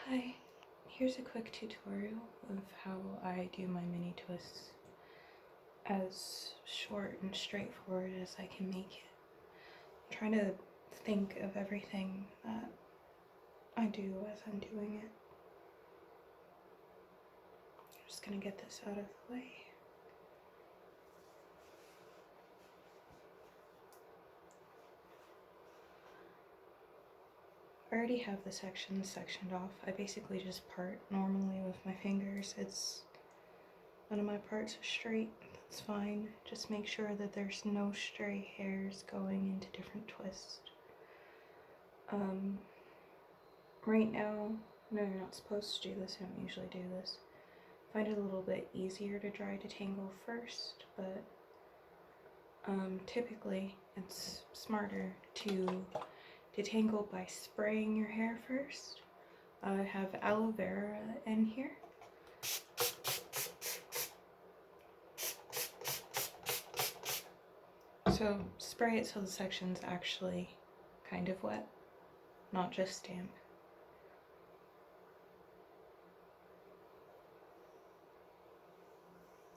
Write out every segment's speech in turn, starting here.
Hi, here's a quick tutorial of how I do my mini twists as short and straightforward as I can make it. I'm trying to think of everything that I do as I'm doing it. I'm just gonna get this out of the way. I already have the sections sectioned off. I basically just part normally with my fingers. None of my parts are straight. That's fine. Just make sure that there's no stray hairs going into different twists. Right now, no, you're not supposed to do this. I don't usually do this. I find it a little bit easier to dry detangle first, but typically it's smarter to detangle by spraying your hair first. I have aloe vera in here. So spray it so the section's actually kind of wet, not just damp.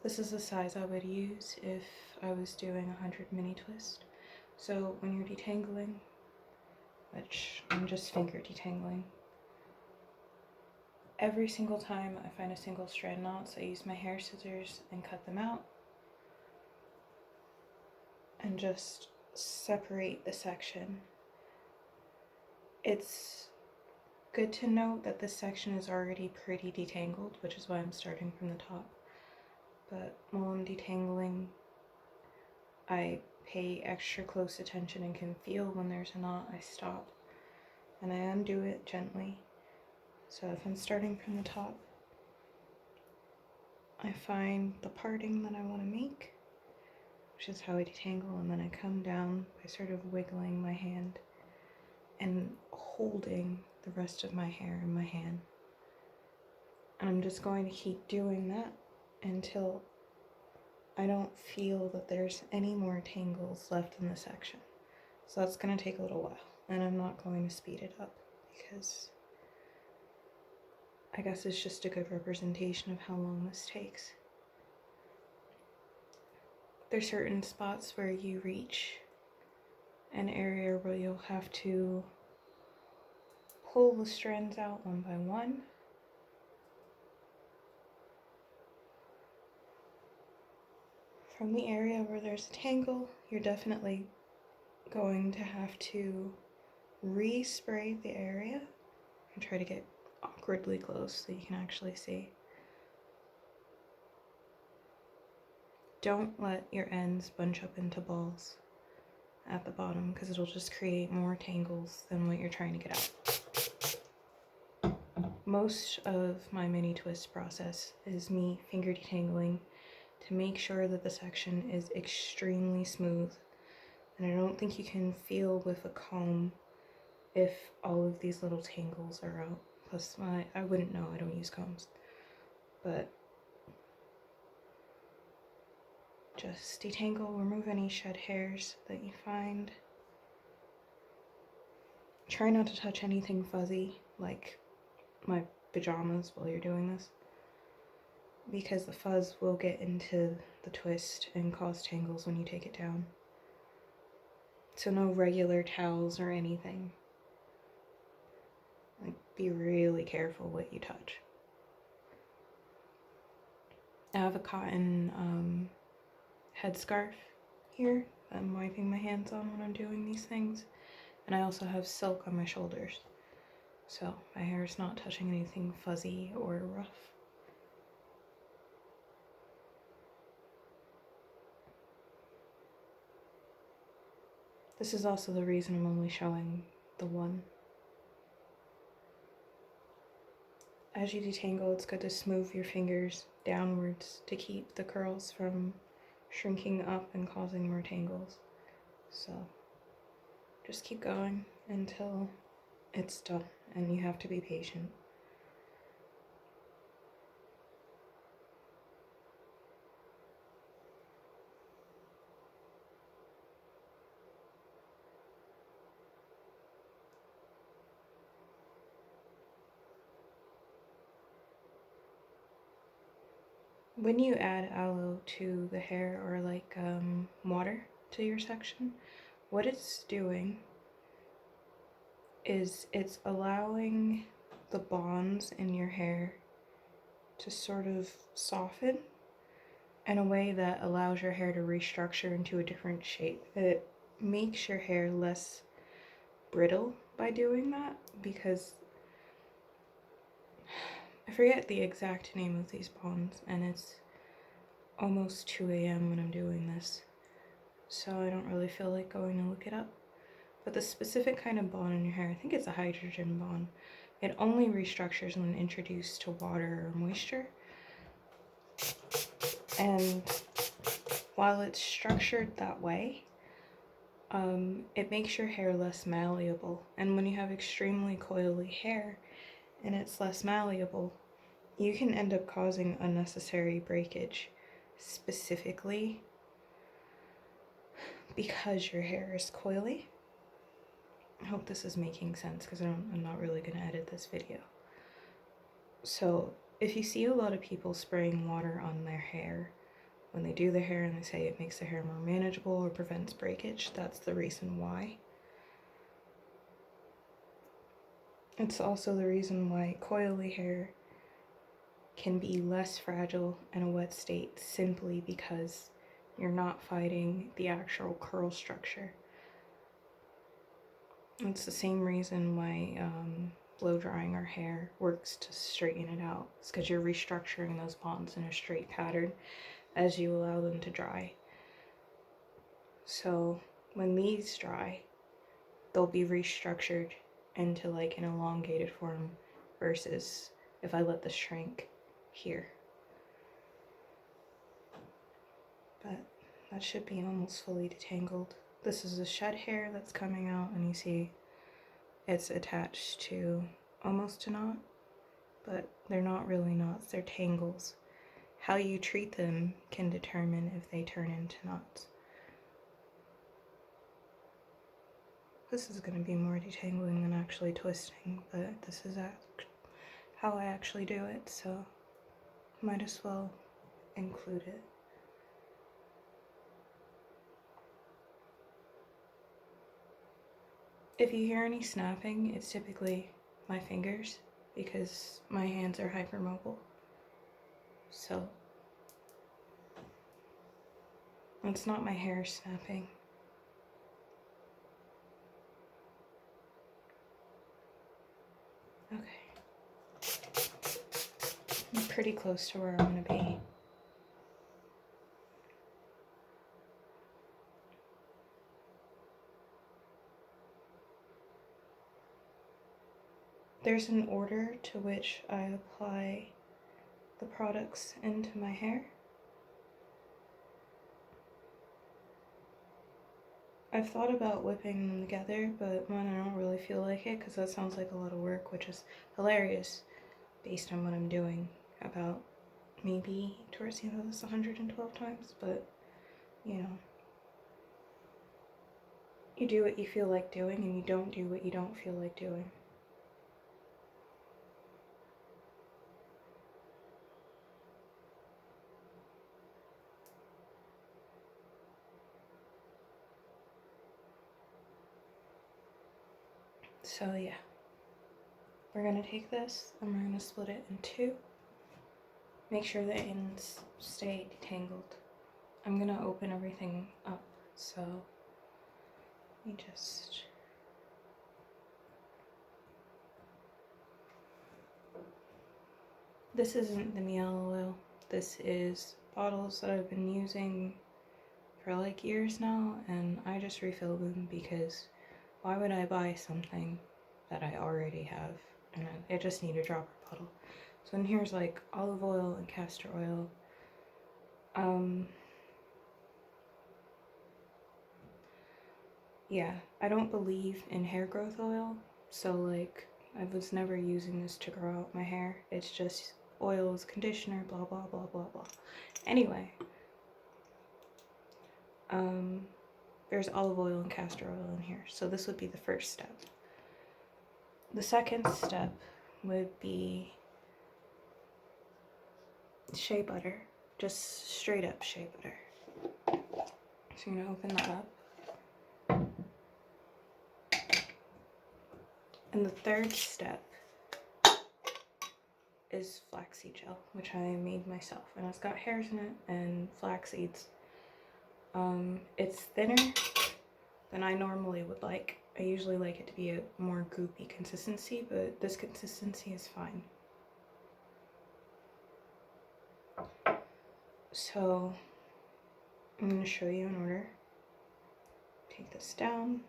This is the size I would use if I was doing 100 mini twist. So when you're detangling, which I'm just finger detangling, every single time I find a single strand knots, I use my hair scissors and cut them out and just separate the section. It's good to note that this section is already pretty detangled, which is why I'm starting from the top. But while I'm detangling, I pay extra close attention and can feel when there's a knot. I stop and I undo it gently. So if I'm starting from the top, I find the parting that I want to make, which is how I detangle, and then I come down by sort of wiggling my hand and holding the rest of my hair in my hand. And I'm just going to keep doing that until I don't feel that there's any more tangles left in the section. So that's going to take a little while, and I'm not going to speed it up because I guess it's just a good representation of how long this takes. There's certain spots where you reach an area where you'll have to pull the strands out one by one. From the area where there's a tangle, you're definitely going to have to re-spray the area and try to get awkwardly close so you can actually see. Don't let your ends bunch up into balls at the bottom because it'll just create more tangles than what you're trying to get out. Most of my mini twist process is me finger detangling to make sure that the section is extremely smooth, and I don't think you can feel with a comb if all of these little tangles are out. Plus I wouldn't know, I don't use combs, but just detangle, remove any shed hairs that you find. Try not to touch anything fuzzy like my pajamas while you're doing this, because the fuzz will get into the twist and cause tangles when you take it down. So no regular towels or anything. Like, be really careful what you touch. I have a cotton headscarf here that I'm wiping my hands on when I'm doing these things. And I also have silk on my shoulders, so my hair is not touching anything fuzzy or rough. This is also the reason I'm only showing the one. As you detangle, it's good to smooth your fingers downwards to keep the curls from shrinking up and causing more tangles. So just keep going until it's done, and you have to be patient. when you add aloe to the hair, or like water to your section, what it's doing is it's allowing the bonds in your hair to sort of soften in a way that allows your hair to restructure into a different shape. It makes your hair less brittle by doing that, because I forget the exact name of these bonds, and it's almost 2 a.m. when I'm doing this, so I don't really feel like going to look it up. But the specific kind of bond in your hair, I think it's a hydrogen bond, it only restructures when introduced to water or moisture. And while it's structured that way, it makes your hair less malleable. And when you have extremely coily hair and it's less malleable, you can end up causing unnecessary breakage, specifically because your hair is coily. I hope this is making sense, because I'm not really going to edit this video. So if you see a lot of people spraying water on their hair when they do their hair and they say it makes their hair more manageable or prevents breakage, that's the reason why. It's also the reason why coily hair can be less fragile in a wet state, simply because you're not fighting the actual curl structure. It's the same reason why blow drying our hair works to straighten it out. It's because you're restructuring those bonds in a straight pattern as you allow them to dry. So when these dry, they'll be restructured into like an elongated form, versus if I let this shrink here. But that should be almost fully detangled. This is the shed hair that's coming out, and you see it's attached to almost a knot, but they're not really knots, they're tangles. How you treat them can determine if they turn into knots. This is going to be more detangling than actually twisting, but this is how I actually do it, so might as well include it. If you hear any snapping, it's typically my fingers, because my hands are hypermobile. So it's not my hair snapping. Okay. I'm pretty close to where I'm gonna be. There's an order to which I apply the products into my hair. I've thought about whipping them together, but one, I don't really feel like it, because that sounds like a lot of work, which is hilarious based on what I'm doing. About maybe towards the end of this 112 times, but you know, you do what you feel like doing, and you don't do what you don't feel like doing. So yeah, we're gonna take this and we're gonna split it in two. Make sure the ends stay detangled. I'm gonna open everything up, so let me just... This isn't the miele oil. This is bottles that I've been using for like years now, and I just refill them because why would I buy something that I already have? And I just need a dropper bottle. So in here's like olive oil and castor oil. Yeah, I don't believe in hair growth oil, so like I was never using this to grow out my hair. It's just oils, conditioner, blah blah blah blah blah. Anyway, there's olive oil and castor oil in here, so this would be the first step. The second step would be shea butter. just straight up shea butter. So I'm going to open that up. And the third step is flaxseed gel, which I made myself, and it's got hairs in it and flax seeds. It's thinner than I normally would like. I usually like it to be a more goopy consistency, but this consistency is fine. So I'm going to show you in order. Take this down,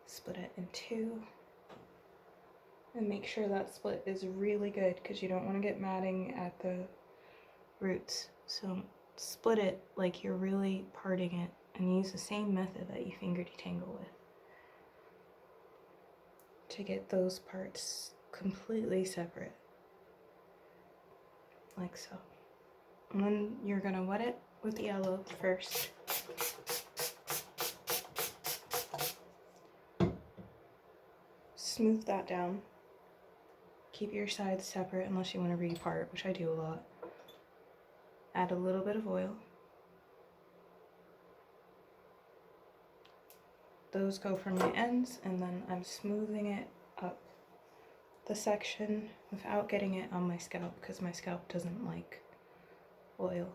split it in two, and make sure that split is really good because you don't want to get matting at the roots. So split it like you're really parting it and use the same method that you finger detangle with to get those parts completely separate, like so. And then you're going to wet it with the yellow first. Smooth that down. Keep your sides separate unless you want to re-part, which I do a lot. Add a little bit of oil. Those go from my ends, and then I'm smoothing it up the section without getting it on my scalp because my scalp doesn't like oil.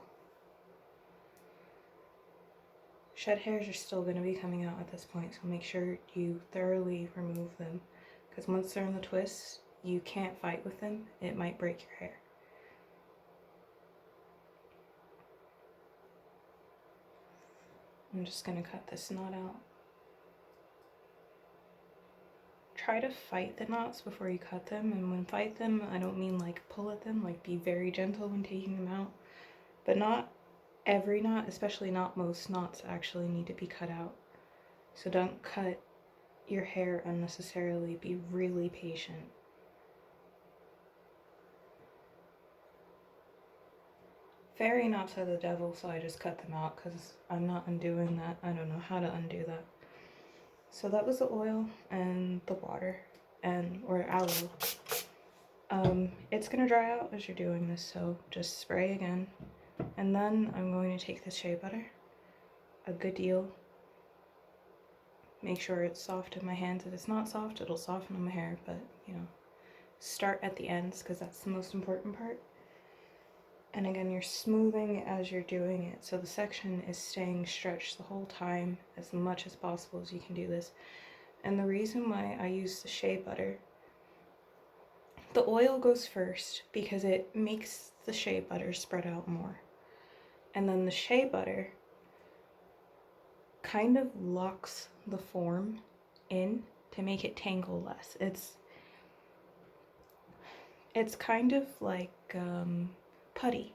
Shed hairs are still going to be coming out at this point, so make sure you thoroughly remove them because once they're in the twist, you can't fight with them. It might break your hair. I'm just going to cut this knot out. Try to fight the knots before you cut them, and when fight them, I don't mean like pull at them, like be very gentle when taking them out, but not every knot, especially not most knots, actually need to be cut out. So don't cut your hair unnecessarily, be really patient. Fairy knots are the devil, so I just cut them out because I'm not undoing that. I don't know how to undo that. So that was the oil and the water or aloe. It's gonna dry out as you're doing this, so just spray again. And then I'm going to take the shea butter, a good deal. Make sure it's soft in my hands. If it's not soft, it'll soften on my hair, but you know, start at the ends because that's the most important part. And again, you're smoothing as you're doing it, so the section is staying stretched the whole time as much as possible as you can do this. And the reason why I use the shea butter, the oil goes first because it makes the shea butter spread out more. And then the shea butter kind of locks the form in to make it tangle less. It's kind of like putty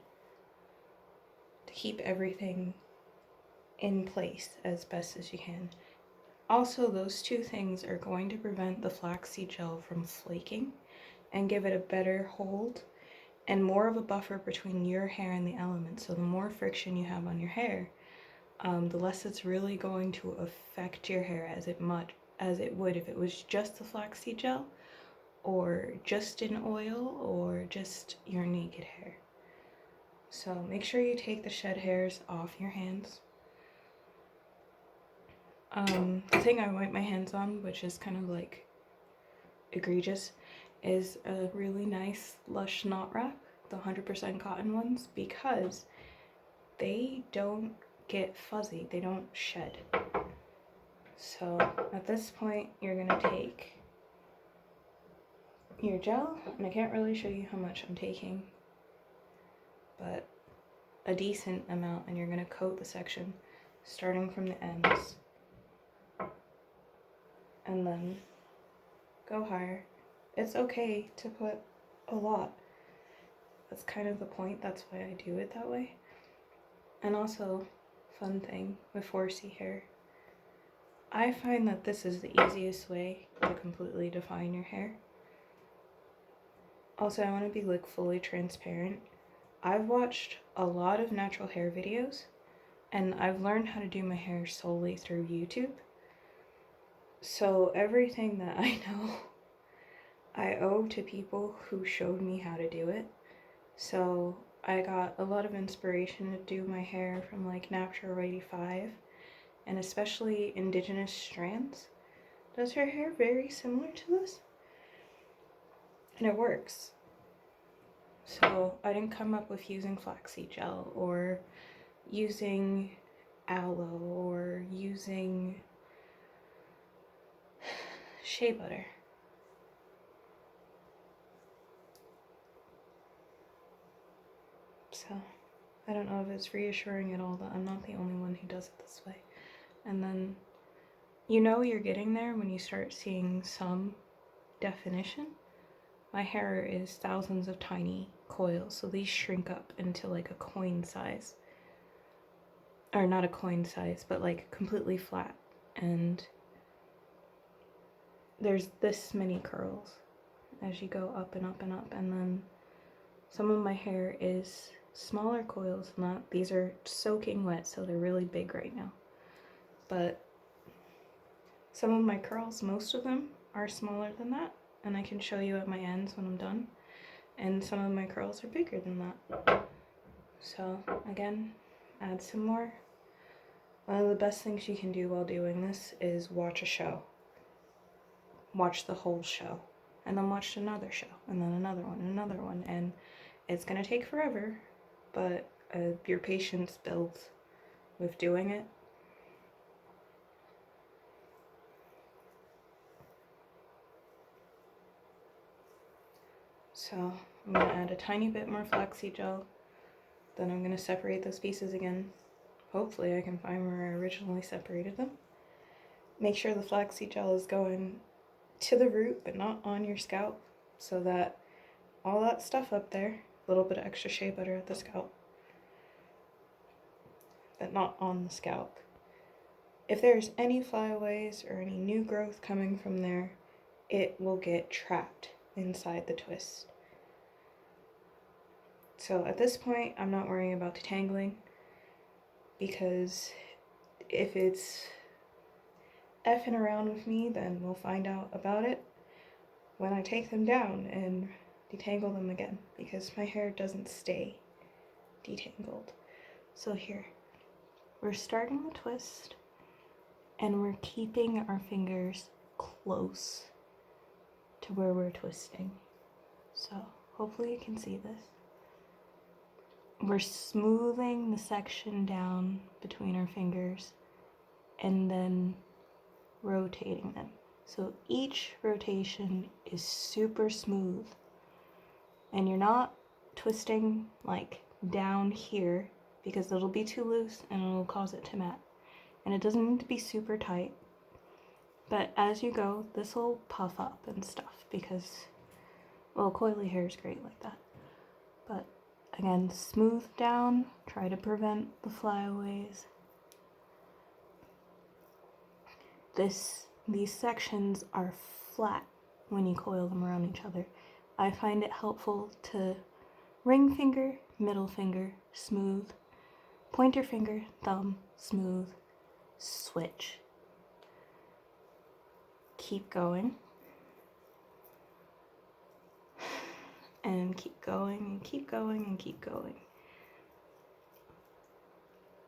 to keep everything in place as best as you can. Also, those two things are going to prevent the flaxseed gel from flaking and give it a better hold and more of a buffer between your hair and the element. So the more friction you have on your hair, the less it's really going to affect your hair as it would if it was just the flaxseed gel or just an oil or just your naked hair. So make sure you take the shed hairs off your hands. The thing I wipe my hands on, which is kind of like egregious, is a really nice Lush knot wrap, the 100% cotton ones, because they don't get fuzzy, they don't shed. So at this point, you're gonna take your gel, and I can't really show you how much I'm taking, but a decent amount, and you're gonna coat the section starting from the ends and then go higher. It's okay to put a lot. That's kind of the point. That's why I do it that way. And also, fun thing with 4C hair, I find that this is the easiest way to completely define your hair. Also, I want to be like fully transparent. I've watched a lot of natural hair videos, and I've learned how to do my hair solely through YouTube. So everything that I know, I owe to people who showed me how to do it. So I got a lot of inspiration to do my hair from like Natural 85, and especially Indigenous Strands. Does her hair very similar to this? And it works. So I didn't come up with using flaxseed gel or using aloe or using shea butter. So I don't know if it's reassuring at all that I'm not the only one who does it this way. And then you know you're getting there when you start seeing some definition. My hair is thousands of tiny coils, so these shrink up into like a coin size. Or not a coin size, but like completely flat. And there's this many curls as you go up and up and up. And then some of my hair is smaller coils than that. These are soaking wet, so they're really big right now. But some of my curls, most of them, are smaller than that. And I can show you at my ends when I'm done. And some of my curls are bigger than that. So again, add some more. One of the best things you can do while doing this is watch a show. Watch the whole show. And then watch another show. And then another one and another one. And it's going to take forever, but your patience builds with doing it. So I'm going to add a tiny bit more flaxseed gel. Then I'm going to separate those pieces again. Hopefully I can find where I originally separated them. Make sure the flaxseed gel is going to the root but not on your scalp, so that all that stuff up there, a little bit of extra shea butter at the scalp, but not on the scalp. If there's any flyaways or any new growth coming from there, it will get trapped inside the twist. So at this point, I'm not worrying about detangling, because if it's effing around with me, then we'll find out about it when I take them down and detangle them again, because my hair doesn't stay detangled. So here, we're starting the twist, and we're keeping our fingers close to where we're twisting. So hopefully you can see this. We're smoothing the section down between our fingers and then rotating them. So each rotation is super smooth, and you're not twisting like down here, because it'll be too loose and it'll cause it to mat. And it doesn't need to be super tight, but as you go, this will puff up and stuff, because, well, coily hair is great like that. But again, smooth down, try to prevent the flyaways. These sections are flat when you coil them around each other. I find it helpful to ring finger, middle finger, smooth, pointer finger, thumb, smooth, switch. Keep going. And keep going and keep going and keep going.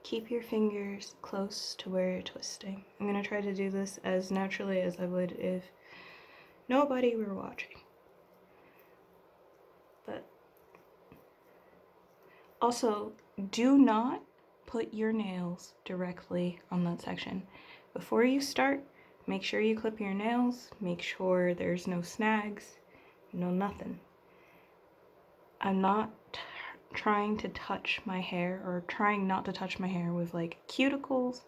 Keep your fingers close to where you're twisting. I'm going to try to do this as naturally as I would if nobody were watching. But also, do not put your nails directly on that section. Before you start, make sure you clip your nails, make sure there's no snags, no nothing. I'm not trying to touch my hair, or trying not to touch my hair with like cuticles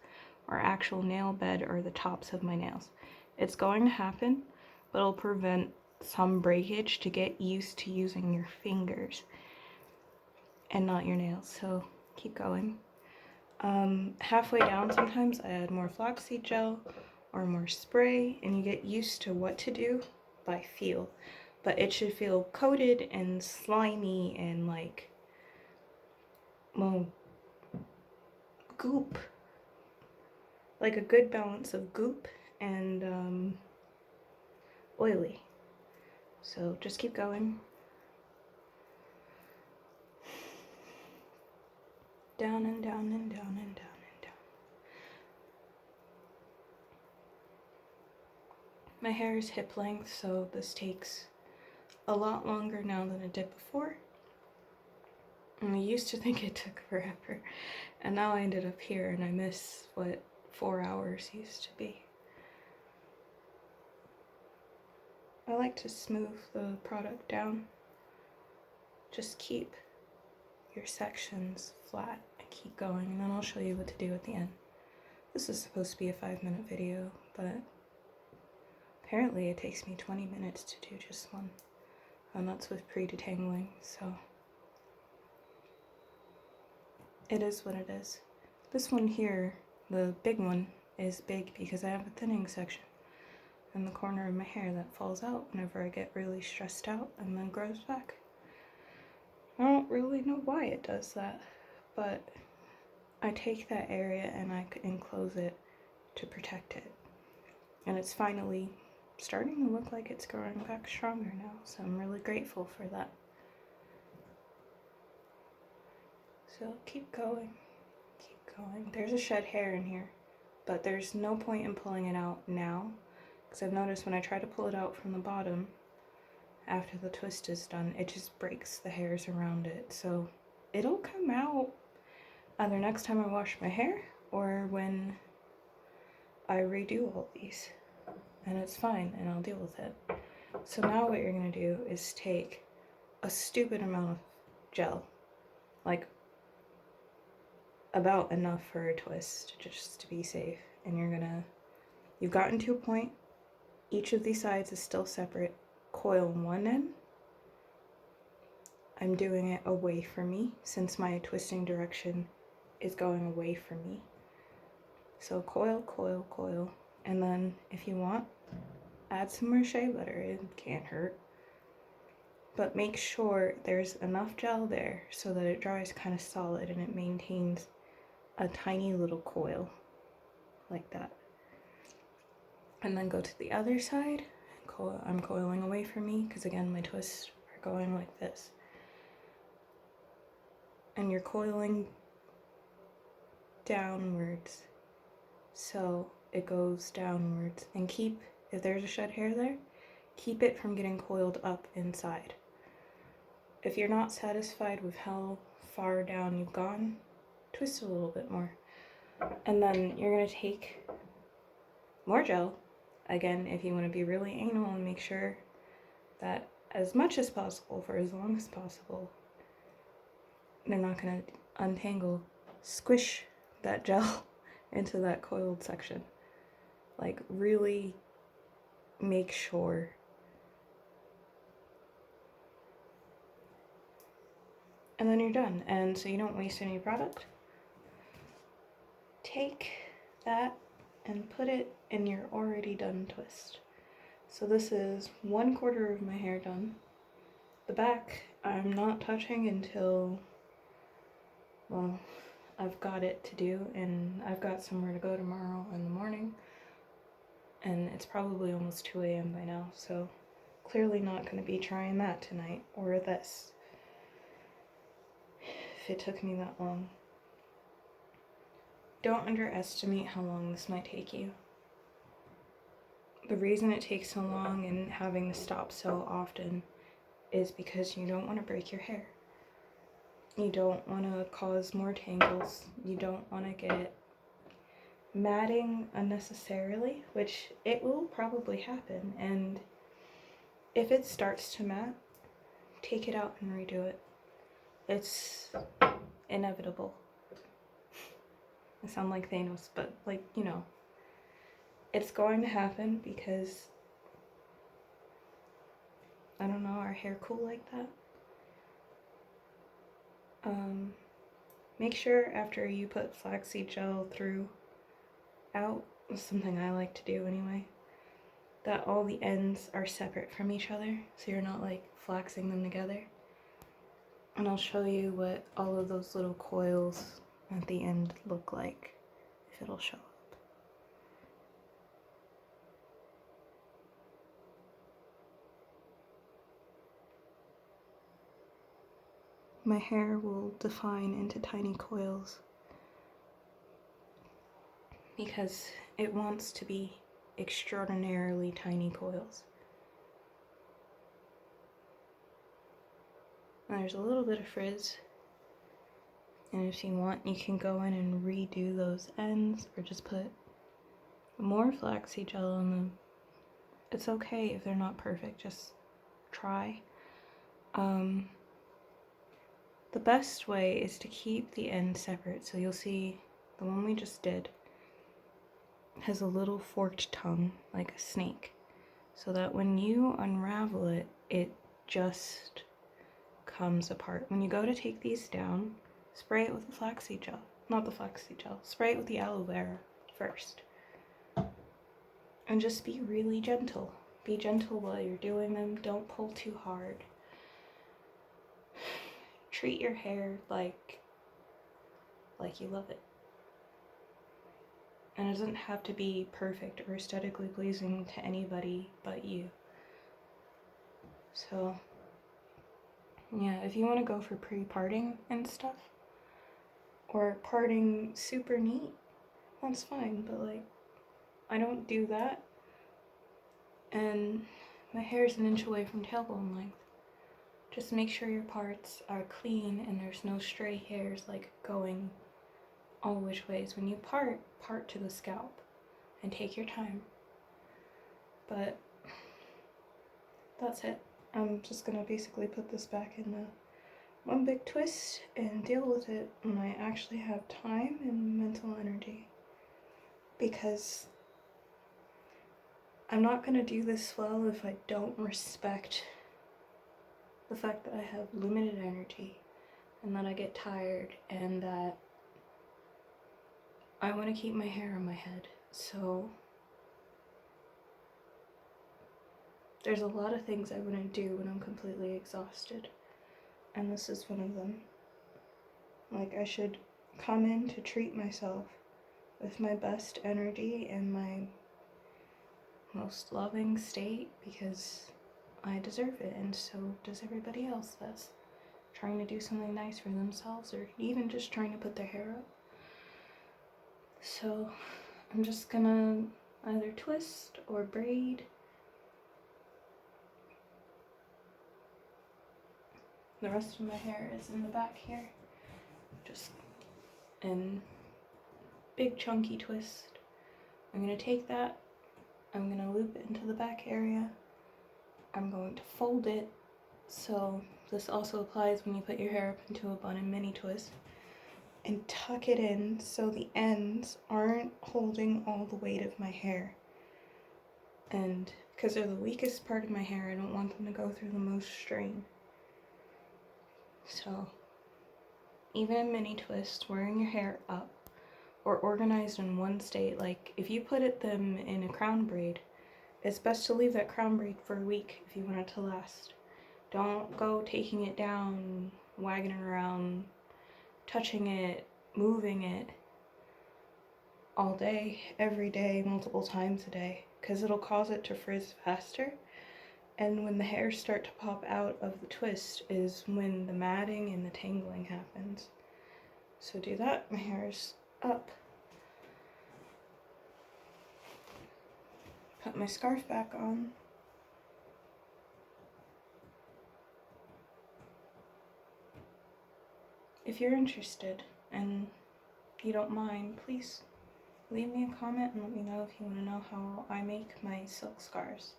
or actual nail bed or the tops of my nails. It's going to happen, but it'll prevent some breakage to get used to using your fingers and not your nails. So keep going. Halfway down, sometimes I add more flaxseed gel or more spray, and you get used to what to do by feel. But it should feel coated and slimy and like, well, goop. Like a good balance of goop and oily. So just keep going. Down and down and down and down and down. My hair is hip length, so this takes a lot longer now than it did before. And I used to think it took forever, and now I ended up here and I miss what 4 hours used to be. I like to smooth the product down. Just keep your sections flat and keep going, and then I'll show you what to do at the end. This is supposed to be a 5-minute video, but apparently it takes me 20 minutes to do just one, and that's with pre-detangling, so it is what it is. This one here, the big one, is big because I have a thinning section in the corner of my hair that falls out whenever I get really stressed out and then grows back. I don't really know why it does that, but I take that area and I enclose it to protect it. And it's finally starting to look like it's growing back stronger now, so I'm really grateful for that. So keep going, keep going. There's a shed hair in here, but there's no point in pulling it out now, because I've noticed when I try to pull it out from the bottom after the twist is done, it just breaks the hairs around it. So it'll come out either next time I wash my hair or when I redo all these, and it's fine and I'll deal with it. So now what you're gonna do is take a stupid amount of gel, like about enough for a twist just to be safe, and you've gotten to a point, each of these sides is still separate. Coil one end. I'm doing it away from me since my twisting direction is going away from me. So coil, coil, coil, and then if you want, add some more shea butter. It can't hurt. But make sure there's enough gel there so that it dries kind of solid and it maintains a tiny little coil like that. And then go to the other side. I'm coiling away from me because again my twists are going like this. And you're coiling downwards so it goes downwards, and keep, if there's a shed hair there, keep it from getting coiled up inside. If you're not satisfied with how far down you've gone, twist it a little bit more. And then you're going to take more gel. Again, if you want to be really anal and make sure that as much as possible for as long as possible, they're not going to untangle, squish that gel into that coiled section. Like, really make sure. And then you're done. And so you don't waste any product, take that and put it in your already done twist. So this is 1/4 of my hair done. The back I'm not touching until, well, I've got it to do, and I've got somewhere to go tomorrow in the morning, and it's probably almost 2 a.m. by now, so clearly not going to be trying that tonight, or this, if it took me that long. Don't underestimate how long this might take you. The reason it takes so long and having to stop so often is because you don't want to break your hair. You don't want to cause more tangles. You don't want to get matting unnecessarily, which it will probably happen. And if it starts to mat, take it out and redo it. It's inevitable. I sound like Thanos, but like, you know, it's going to happen because, I don't know, our hair cool like that. Make sure after you put flaxseed gel out, something I like to do anyway, that all the ends are separate from each other, so you're not like flaxing them together. And I'll show you what all of those little coils at the end look like, if it'll show up. my hair will define into tiny coils because it wants to be extraordinarily tiny coils. And there's a little bit of frizz, and if you want, you can go in and redo those ends or just put more flaxseed gel on them. It's okay if they're not perfect, just try. The best way is to keep the ends separate. So you'll see the one we just did has a little forked tongue like a snake, so that when you unravel it, it just comes apart. When you go to take these down, spray it with the flaxseed gel. Not the flaxseed gel, spray it with the aloe vera first. And just be really gentle. Be gentle while you're doing them. Don't pull too hard. Treat your hair like you love it. And it doesn't have to be perfect or aesthetically pleasing to anybody but you. So, yeah, if you want to go for pre-parting and stuff, or parting super neat, that's fine, but like, I don't do that. And my hair is 1 inch away from tailbone length. Just make sure your parts are clean and there's no stray hairs like going all which ways. When you part to the scalp and take your time. But that's it. I'm just gonna basically put this back in the one big twist and deal with it when I actually have time and mental energy. Because I'm not gonna do this well if I don't respect the fact that I have limited energy and that I get tired and that I want to keep my hair on my head. So there's a lot of things I wouldn't do when I'm completely exhausted, and this is one of them. Like, I should come in to treat myself with my best energy and my most loving state, because I deserve it, and so does everybody else that's trying to do something nice for themselves or even just trying to put their hair up. So I'm just gonna either twist or braid. The rest of my hair is in the back here, just in big chunky twist. I'm gonna take that, I'm gonna loop it into the back area, I'm going to fold it, so this also applies when you put your hair up into a bun and mini twist, and tuck it in so the ends aren't holding all the weight of my hair. And because they're the weakest part of my hair, I don't want them to go through the most strain. So even a mini twist, wearing your hair up or organized in one state, like if you put them in a crown braid, it's best to leave that crown braid for a week if you want it to last. Don't go taking it down, wagging it around, touching it, moving it all day, every day, multiple times a day, because it'll cause it to frizz faster. And when the hairs start to pop out of the twist is when the matting and the tangling happens. So do that. My hair's up. Put my scarf back on. If you're interested and you don't mind, please leave me a comment and let me know if you want to know how I make my silk scarves.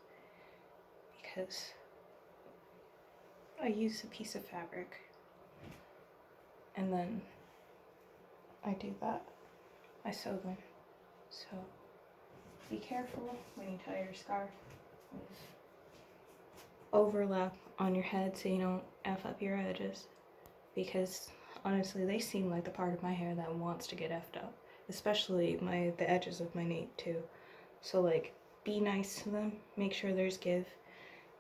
Because I use a piece of fabric and then I do that. I sew them. So be careful when you tie your scarf with overlap on your head so you don't F up your edges, because honestly they seem like the part of my hair that wants to get effed up, especially the edges of my nape too. So like, be nice to them, make sure there's give,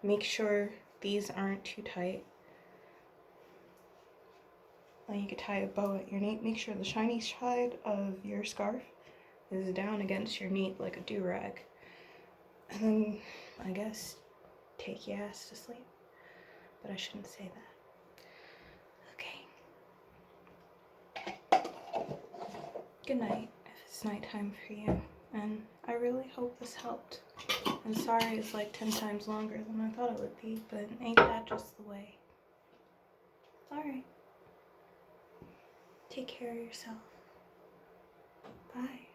make sure these aren't too tight. Like, you could tie a bow at your nape, make sure the shiny side of your scarf is down against your nape like a do-rag, and then I guess take your ass to sleep. But I shouldn't say that. Okay, good night if it's nighttime for you. And I really hope this helped. I'm sorry it's like 10 times longer than I thought it would be, but ain't that just the way? Alright. Take care of yourself. Bye.